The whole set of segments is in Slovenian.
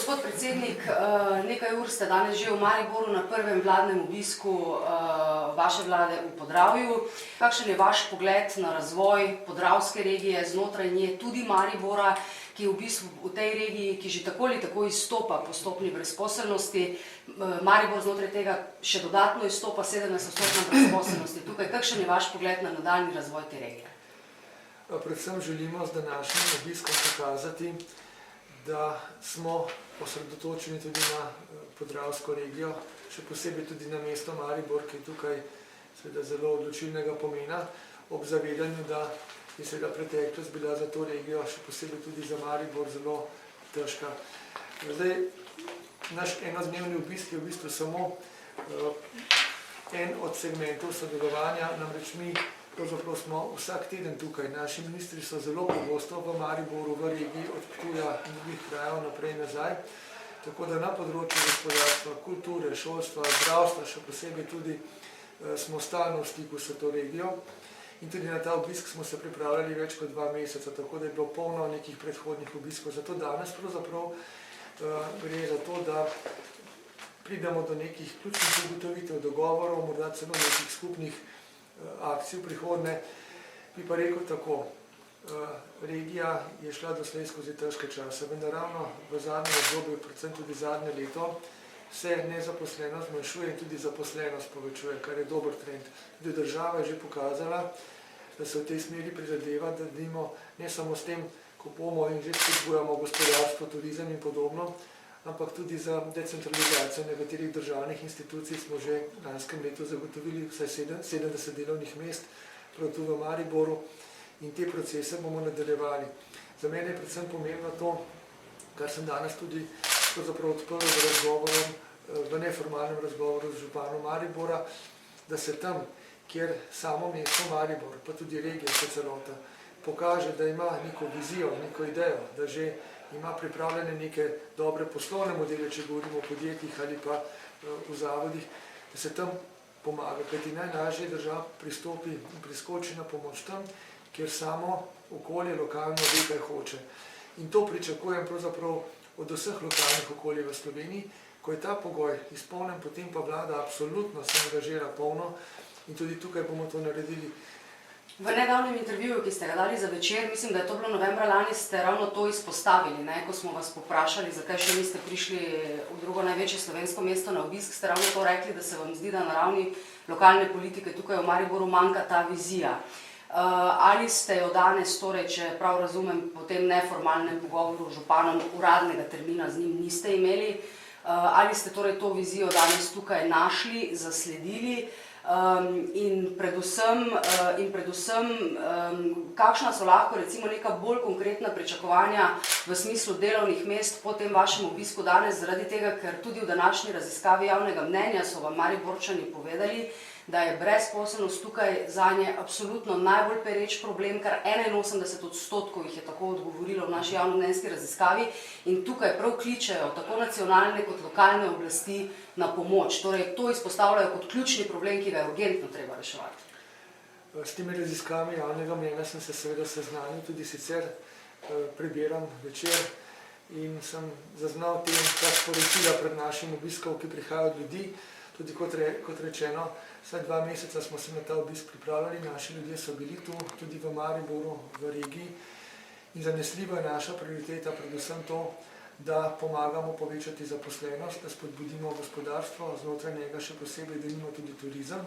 Gospod predsednik, nekaj ur ste danes že v Mariboru na prvem vladnem obisku vaše vlade v Podravju. Kakšen je vaš pogled na razvoj podravske regije, znotraj nje tudi Maribora, ki je v bistvu v tej regiji, ki že tako ali tako izstopa po stopnji brezposelnosti. Maribor znotraj tega še dodatno izstopa 17% brezposelnosti. Tukaj, kakšen je vaš pogled na nadaljnji razvoj te regije? Predvsem želimo z današnjim obiskom pokazati, da smo osredotočeni tudi na podravsko regijo, še posebej tudi na mesto Maribor, ki je tukaj seveda zelo odločilnega pomena, ob zavedanju, da je seveda preteklost bila za to regijo, še posebej tudi za Maribor, zelo težka. Zdaj, naš enodnevni obisk je v bistvu samo en od segmentov sodelovanja, namreč mi pravzaprav smo vsak teden tukaj. Naši ministri so zelo pogosto v Mariboru, v regiji, od Ptuja in drugih krajev naprej in nazaj. Tako da na področju gospodarstva, kulture, šolstva, zdravstva, še posebej tudi smo stalno v stiku s to regijo. In tudi na ta obisk smo se pripravljali več kot 2 meseca, tako da je bilo polno nekih predhodnih obiskov. Zato danes pravzaprav gre za to, da pridemo do nekih ključnih ugotovitev, dogovorov, morda celo nekih skupnih akcij v prihodnje. Bi pa rekel tako, regija je šla doslej skozi težke čase, vendar ravno v zadnjem obdobju, predvsem tudi zadnje leto, se nezaposlenost zmanjšuje in tudi zaposlenost povečuje, kar je dober trend. Tudi država je že pokazala, da se v tej smeri prizadeva, da vidimo ne samo s tem, ko bomo in že spodbujamo gospodarstvo, turizem in podobno, ampak tudi za decentralizacijo nekaterih državnih institucij smo že v lanskem letu zagotovili vsaj 70 delovnih mest, prav tu v Mariboru, in te procese bomo nadaljevali. Za mene je predvsem pomembno to, kar sem danes tudi odprl v neformalnem razgovoru z županom Maribora, da se tam, kjer samo mesto Maribor, pa tudi regija kot celota, pokaže, da ima neko vizijo, neko idejo, da že ima pripravljene neke dobre poslovne modele, če govorimo o podjetjih ali pa v zavodih, da se tam pomaga, kajti najlažje država pristopi in priskoči na pomoč tam, kjer samo okolje lokalno ve, kaj hoče. In to pričakujem pravzaprav od vseh lokalnih okolij v Sloveniji. Ko je ta pogoj izpolnjen, potem pa vlada absolutno se angažira polno in tudi tukaj bomo to naredili. V nedavnem intervjuju, ki ste ga dali za Večer, mislim, da je to bilo novembra lani, ste ravno to izpostavili, ko smo vas poprašali, zakaj še niste prišli v drugo največje slovensko mesto na obisk, ste ravno to rekli, da se vam zdi, da na ravni lokalne politike tukaj v Mariboru manjka ta vizija. Ali ste jo danes, torej, če prav razumem, po tem neformalnem pogovoru z županom, uradnega termina z njim niste imeli, ali ste torej to vizijo danes tukaj našli, zasledili? In predvsem, kakšna so lahko recimo neka bolj konkretna pričakovanja v smislu delovnih mest po tem vašem obisku danes, zaradi tega, ker tudi v današnji raziskavi javnega mnenja so vam Mariborčani povedali, da je brezposelnost tukaj zanje absolutno najbolj pereč problem, kar 81% jih je tako odgovorilo v naši javnomnenjski raziskavi in tukaj prav kličejo tako nacionalne kot lokalne oblasti na pomoč. Torej, to izpostavljajo kot ključni problem, ki ga je urgentno treba reševati. S temi raziskavami javnega mnenja sem se seveda seznanil, tudi sicer prebiram Večer in sem zaznal ta sporočila pred našim obiskom, ki prihajajo od ljudi. Tudi kot rečeno, vsaj 2 meseca smo se na ta obisk pripravljali, naši ljudje so bili tu, tudi v Mariboru, v regiji. In zanesljiva je naša prioriteta predvsem to, da pomagamo povečati zaposlenost, da spodbudimo gospodarstvo, znotraj njega še posebej denimo tudi turizem.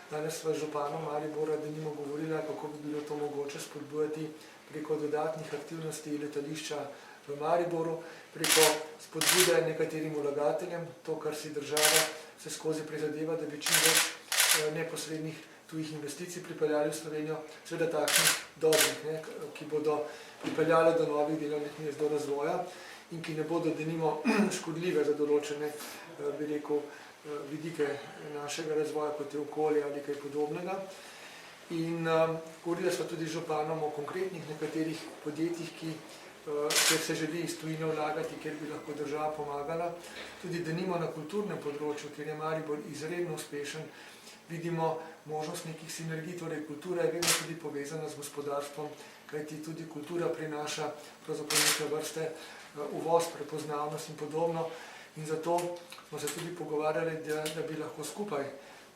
Danes sva z županom Maribora denimo govorila, kako bi bilo to mogoče spodbujati preko dodatnih aktivnosti letališča v Mariboru, preko spodbude nekaterim vlagateljem, to, kar si država se skozi prizadeva, da bi čim več neposrednih tujih investicij pripeljali v Slovenijo, seveda takšnih dobrih, ki bodo pripeljali do novih delovnih mest, do razvoja in ki ne bodo denimo škodljive za določene, bi rekel, vidike našega razvoja, kot je okolje ali kaj podobnega. In govorili smo tudi z županom o konkretnih nekaterih podjetjih, kjer se želi iz tujine vlagati, kjer bi lahko država pomagala. Tudi denimo na kulturnem področju, kjer je Maribor izredno uspešen, vidimo možnost nekih sinergij, torej kultura je vedno tudi povezana z gospodarstvom, kajti tudi kultura prinaša pravzaprav neke vrste uvoz, prepoznavnost in podobno. In zato smo se tudi pogovarjali, da bi lahko skupaj,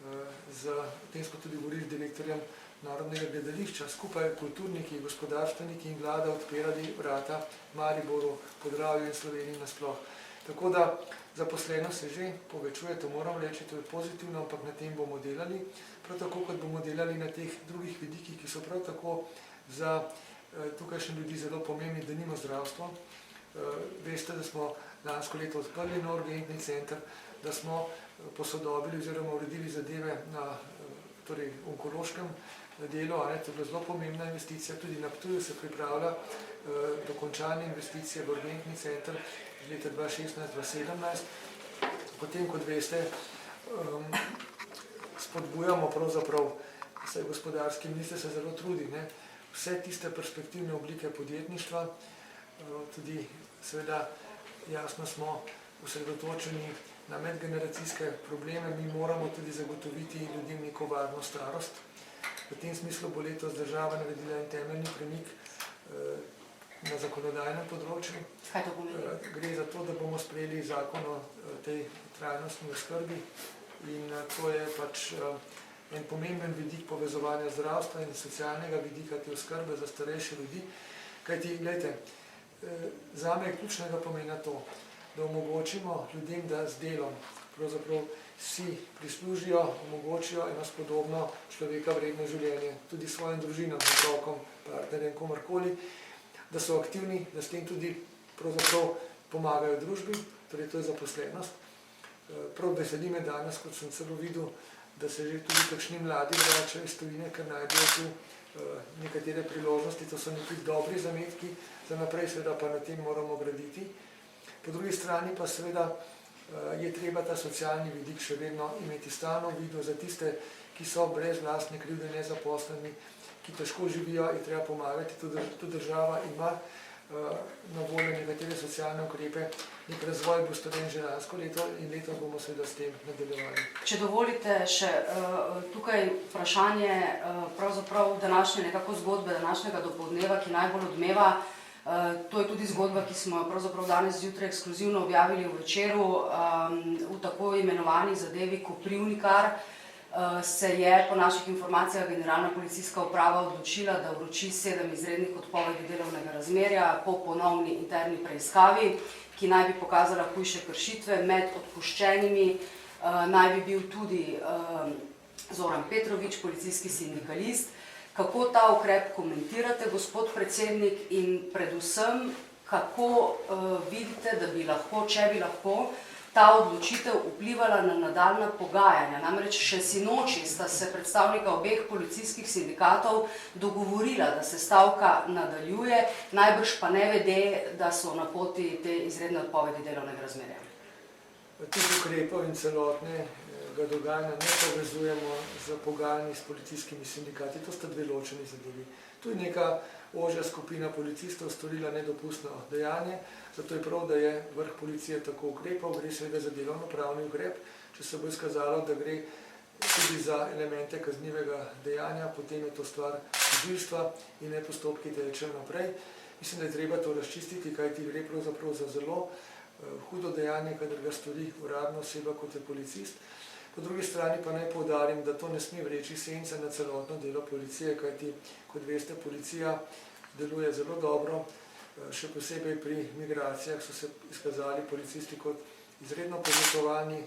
o tem smo tudi govorili z direktorjem Narodnega gledališča, skupaj kulturniki, gospodarstveniki in vlada odpirali vrata Mariboru, Podravju in Sloveniji nasploh. Tako da zaposlenost se že povečuje, to moram reči, to je pozitivno, ampak na tem bomo delali. Prav tako, kot bomo delali na teh drugih vidikih, ki so prav tako za tukajšnje ljudi zelo pomembni, da nima zdravstvo. Veste, da smo lansko leto odprli nov urgentni center, da smo posodobili oziroma uredili zadeve na onkološkem delu, to je bila zelo pomembna investicija, tudi na Ptuju se pripravlja dokončanje investicije v urgentni center iz leta 2016-2017. Potem, kot veste, spodbujamo pravzaprav, saj gospodarski minister se zelo trudi, vse tiste perspektivne oblike podjetništva, tudi seveda jasno smo osredotočeni na medgeneracijske probleme, mi moramo tudi zagotoviti ljudem neko varno starost. V tem smislu bo letos država naredila en temeljni premik na zakonodajnem področju. Kaj to pomeni? Gre za to, da bomo sprejeli zakon o tej trajnostni oskrbi in to je pač en pomemben vidik povezovanja zdravstva in socialnega vidika te oskrbe za starejše ljudi. Kajti, gledajte, zame je ključnega pomena to, da omogočimo ljudem, da z delom pravzaprav si prislužijo, omogočijo eno spodobno človeka vredno življenje, tudi svojim družinam, otrokom, partnerjem, komorkoli, da so aktivni, da s tem tudi pravzaprav pomagajo družbi, torej to je zaposlenost. Prav veseli me danes, kot sem celo videl, da se že tudi kakšni mladi vračajo iz tujine, ker najdejo tu nekatere priložnosti, to so neki dobri zametki, za naprej seveda pa na tem moramo graditi. Po drugi strani pa seveda je treba ta socialni vidik še vedno imeti stalno v vidu za tiste, ki so brez lastne krivde nezaposleni, ki težko živijo, je treba pomagati. Tudi država ima na voljo nekatere socialne ukrepe. Nek razvoj bo storjen že lansko leto in letos bomo seveda s tem nadaljevali. Če dovolite še tukaj vprašanje pravzaprav današnje nekako zgodbe, današnjega dopoldneva, ki najbolj odmeva. To je tudi zgodba, ki smo jo pravzaprav danes zjutraj ekskluzivno objavili v Večeru. V tako imenovani zadevi Koprivnikar se je po naših informacijah Generalna policijska uprava odločila, da vroči 7 izrednih odpovedi delovnega razmerja po ponovni interni preiskavi, ki naj bi pokazala hujše kršitve. Med odpuščenimi naj bi bil tudi Zoran Petrovič, policijski sindikalist. Kako ta ukrep komentirate, gospod predsednik, in predvsem, kako vidite, da bi lahko, če bi lahko, ta odločitev vplivala na nadaljnja pogajanja? Namreč še sinoči sta se predstavnika obeh policijskih sindikatov dogovorila, da se stavka nadaljuje, najbrž pa ne vede, da so na poti te izredne odpovedi delovnega razmerja. Teh ukrepov in celotnega dogajanja ne povezujemo z pogajanji s policijskimi sindikati, to sta dve ločeni zadevi. Tu je neka ožja skupina policistov storila nedopustno dejanje, zato je prav, da je vrh policije tako ukrepal, gre seveda za delovnopravni ukrep. Če se bo izkazalo, da gre tudi za elemente kaznivega dejanja, potem je to stvar tožilstva in ne postopki tečejo naprej. Mislim, da je treba to razčistiti, kajti gre pravzaprav za zelo hudo dejanje, kadar ga stori uradna oseba, kot je policist. Po drugi strani pa naj poudarim, da to ne sme vreči sence na celotno delo policije, kajti, kot veste, policija deluje zelo dobro, še posebej pri migracijah so se izkazali policisti kot izredno požrtvovalni,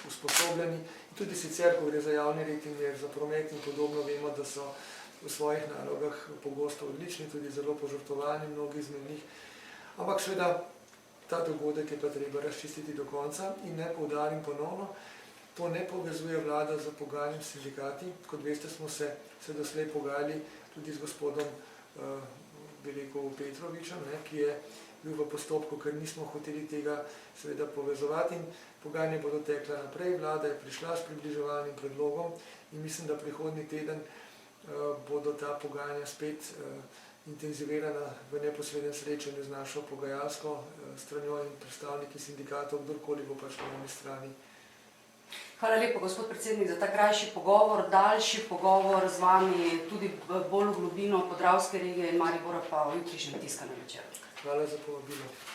usposobljeni. In tudi sicer, ko gre za javni red in mir, za promet in podobno, vemo, da so v svojih nalogah pogosto odlični, tudi zelo požrtvovalni, mnogi izmed njih. Ampak seveda ta dogodek je pa treba razčistiti do konca in ne poudarim ponovno, to ne povezuje vlada z pogajanjem s sindikati. Kot veste, smo se doslej pogajali tudi z gospodom Petrovičem, ki je bil v postopku, ker nismo hoteli tega seveda povezovati in pogajanja bodo tekla naprej. Vlada je prišla s približevalnim predlogom in mislim, da prihodnji teden bodo ta pogajanja spet intenzivirana v neposrednem srečanju z našo pogajalsko stranjo in predstavniki sindikatov, kdorkoli bo pač na eni strani. Hvala lepa, gospod predsednik, za ta krajši pogovor, daljši pogovor z vami, tudi bolj v globino Podravske regije in Maribora pa v jutrišnjem tiskanem Večeru. Hvala za povabilo.